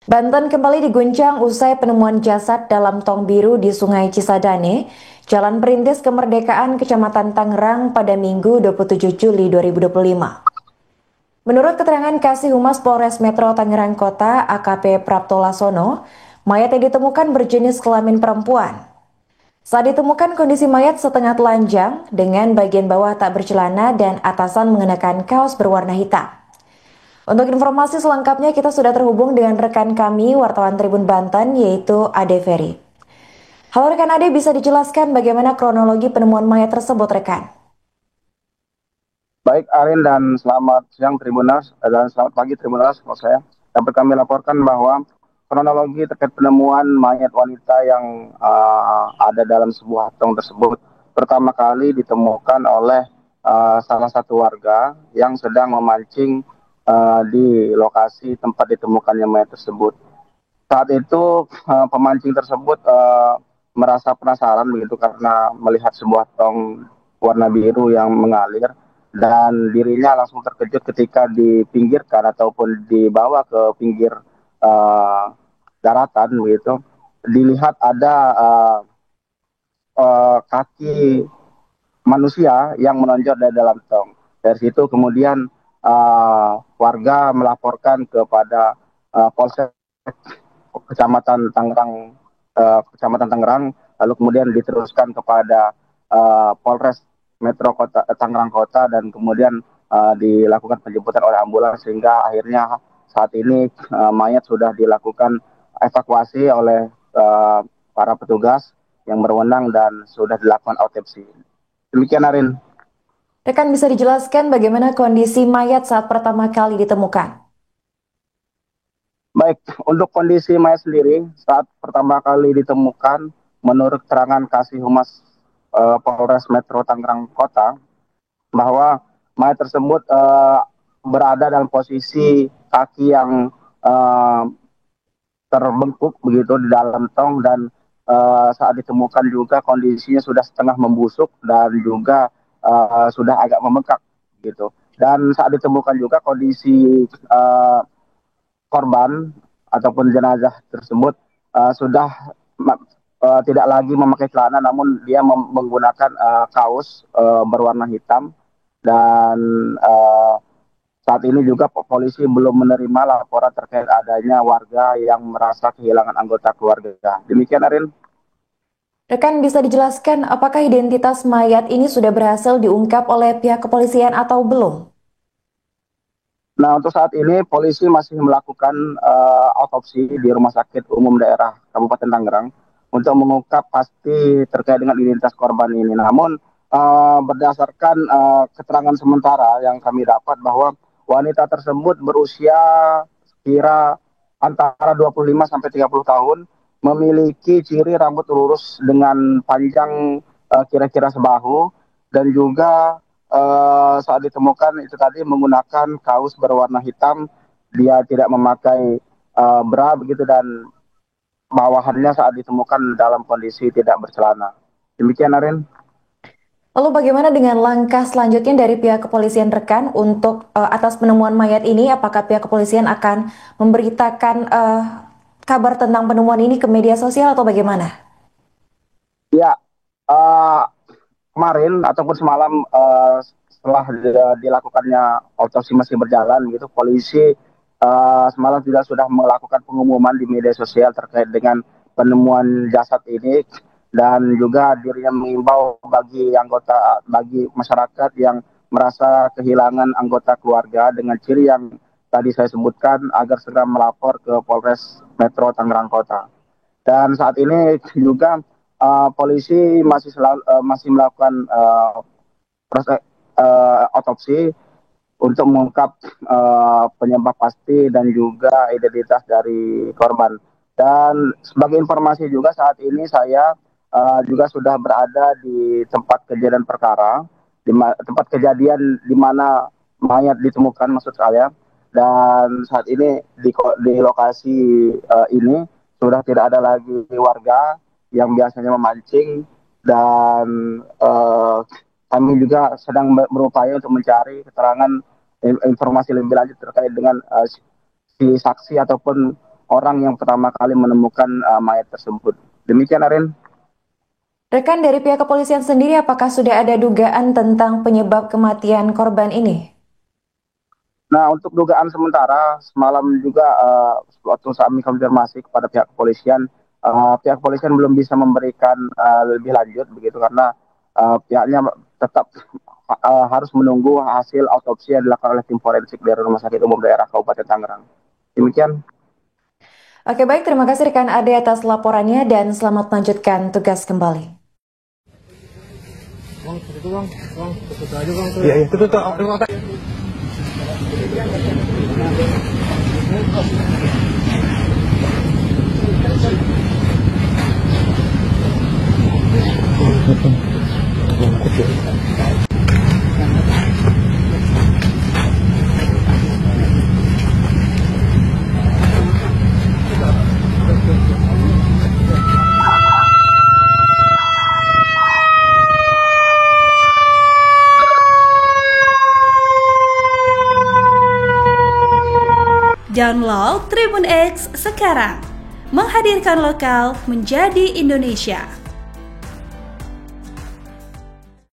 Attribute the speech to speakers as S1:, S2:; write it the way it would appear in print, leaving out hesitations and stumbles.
S1: Banten kembali diguncang usai penemuan jasad dalam tong biru di Sungai Cisadane, Jalan Perintis Kemerdekaan, Kecamatan Tangerang pada Minggu 27 Juli 2025. Menurut keterangan Kasih Humas Polres Metro Tangerang Kota AKP Prapto Lasono, mayat yang ditemukan berjenis kelamin perempuan. Saat ditemukan kondisi mayat setengah telanjang dengan bagian bawah tak bercelana dan atasan mengenakan kaos berwarna hitam. Untuk informasi selengkapnya kita sudah terhubung dengan rekan kami wartawan Tribun Banten yaitu Ade Ferry. Halo rekan Ade, bisa dijelaskan bagaimana kronologi penemuan mayat tersebut rekan?
S2: Baik Arin dan selamat siang Tribunas dan selamat pagi Tribunas. Maksud saya dapat kami laporkan bahwa kronologi terkait penemuan mayat wanita yang ada dalam sebuah tong tersebut pertama kali ditemukan oleh salah satu warga yang sedang memancing di lokasi tempat ditemukannya mayat tersebut. Saat itu pemancing tersebut merasa penasaran begitu karena melihat sebuah tong warna biru yang mengalir dan dirinya langsung terkejut ketika dipinggirkan ataupun dibawa ke pinggir eh, daratan begitu. Dilihat ada kaki manusia yang menonjol dari dalam tong. Dari situ kemudian warga melaporkan kepada Polsek Kecamatan Tangerang, lalu kemudian diteruskan kepada Polres Metro Kota Tangerang Kota dan kemudian dilakukan penjemputan oleh ambulans sehingga akhirnya saat ini mayat sudah dilakukan evakuasi oleh para petugas yang berwenang dan sudah dilakukan otopsi. Demikian Arin.
S1: Rekan bisa dijelaskan bagaimana kondisi mayat saat pertama kali ditemukan?
S2: Baik, untuk kondisi mayat sendiri saat pertama kali ditemukan, menurut keterangan Kasih Humas Polres Metro Tangerang Kota, bahwa mayat tersebut berada dalam posisi kaki yang eh, terbengkuk begitu di dalam tong dan saat ditemukan juga kondisinya sudah setengah membusuk dan juga sudah agak membengkak gitu. Dan saat ditemukan juga kondisi korban ataupun jenazah tersebut sudah tidak lagi memakai celana, namun dia menggunakan kaos berwarna hitam dan saat ini juga polisi belum menerima laporan terkait adanya warga yang merasa kehilangan anggota keluarga. Demikian Arin.
S1: Rekan bisa dijelaskan apakah identitas mayat ini sudah berhasil diungkap oleh pihak kepolisian atau belum?
S2: Nah, untuk saat ini polisi masih melakukan autopsi di Rumah Sakit Umum Daerah Kabupaten Tangerang untuk mengungkap pasti terkait dengan identitas korban ini. Namun berdasarkan keterangan sementara yang kami dapat bahwa wanita tersebut berusia kira antara 25 sampai 30 tahun, memiliki ciri rambut lurus dengan panjang kira-kira sebahu dan juga saat ditemukan itu tadi menggunakan kaos berwarna hitam, dia tidak memakai bra begitu dan bawahannya saat ditemukan dalam kondisi tidak bercelana. Demikian Arin.
S1: Lalu bagaimana dengan langkah selanjutnya dari pihak kepolisian rekan untuk atas penemuan mayat ini? Apakah pihak kepolisian akan memberitakan kabar tentang penemuan ini ke media sosial atau bagaimana?
S2: Ya, uh, kemarin ataupun semalam setelah dilakukannya autopsi masih berjalan gitu, polisi semalam juga sudah melakukan pengumuman di media sosial terkait dengan penemuan jasad ini dan juga dirinya mengimbau bagi masyarakat yang merasa kehilangan anggota keluarga dengan ciri yang tadi saya sebutkan agar segera melapor ke Polres Metro Tangerang Kota. Dan saat ini juga polisi masih melakukan proses otopsi untuk mengungkap penyebab pasti dan juga identitas dari korban. Dan sebagai informasi juga saat ini saya juga sudah berada di tempat kejadian perkara, tempat kejadian di mana mayat ditemukan maksud saya. Dan saat ini di lokasi ini sudah tidak ada lagi warga yang biasanya memancing dan kami juga sedang berupaya untuk mencari keterangan informasi lebih lanjut terkait dengan si saksi ataupun orang yang pertama kali menemukan mayat tersebut. Demikian, Arin.
S1: Rekan, dari pihak kepolisian sendiri, apakah sudah ada dugaan tentang penyebab kematian korban ini?
S2: Nah, untuk dugaan sementara, semalam juga waktu kami konfirmasi kepada pihak kepolisian belum bisa memberikan lebih lanjut begitu karena pihaknya tetap harus menunggu hasil autopsi yang dilakukan oleh tim forensik dari Rumah Sakit Umum Daerah Kabupaten Tangerang. Demikian.
S1: Oke, baik, terima kasih rekan Ade atas laporannya dan selamat melanjutkan tugas kembali.
S3: Bang, tutup bang, tutup aja bang. Iya, iya, tutup.
S4: Download Tribun X sekarang, menghadirkan lokal menjadi Indonesia.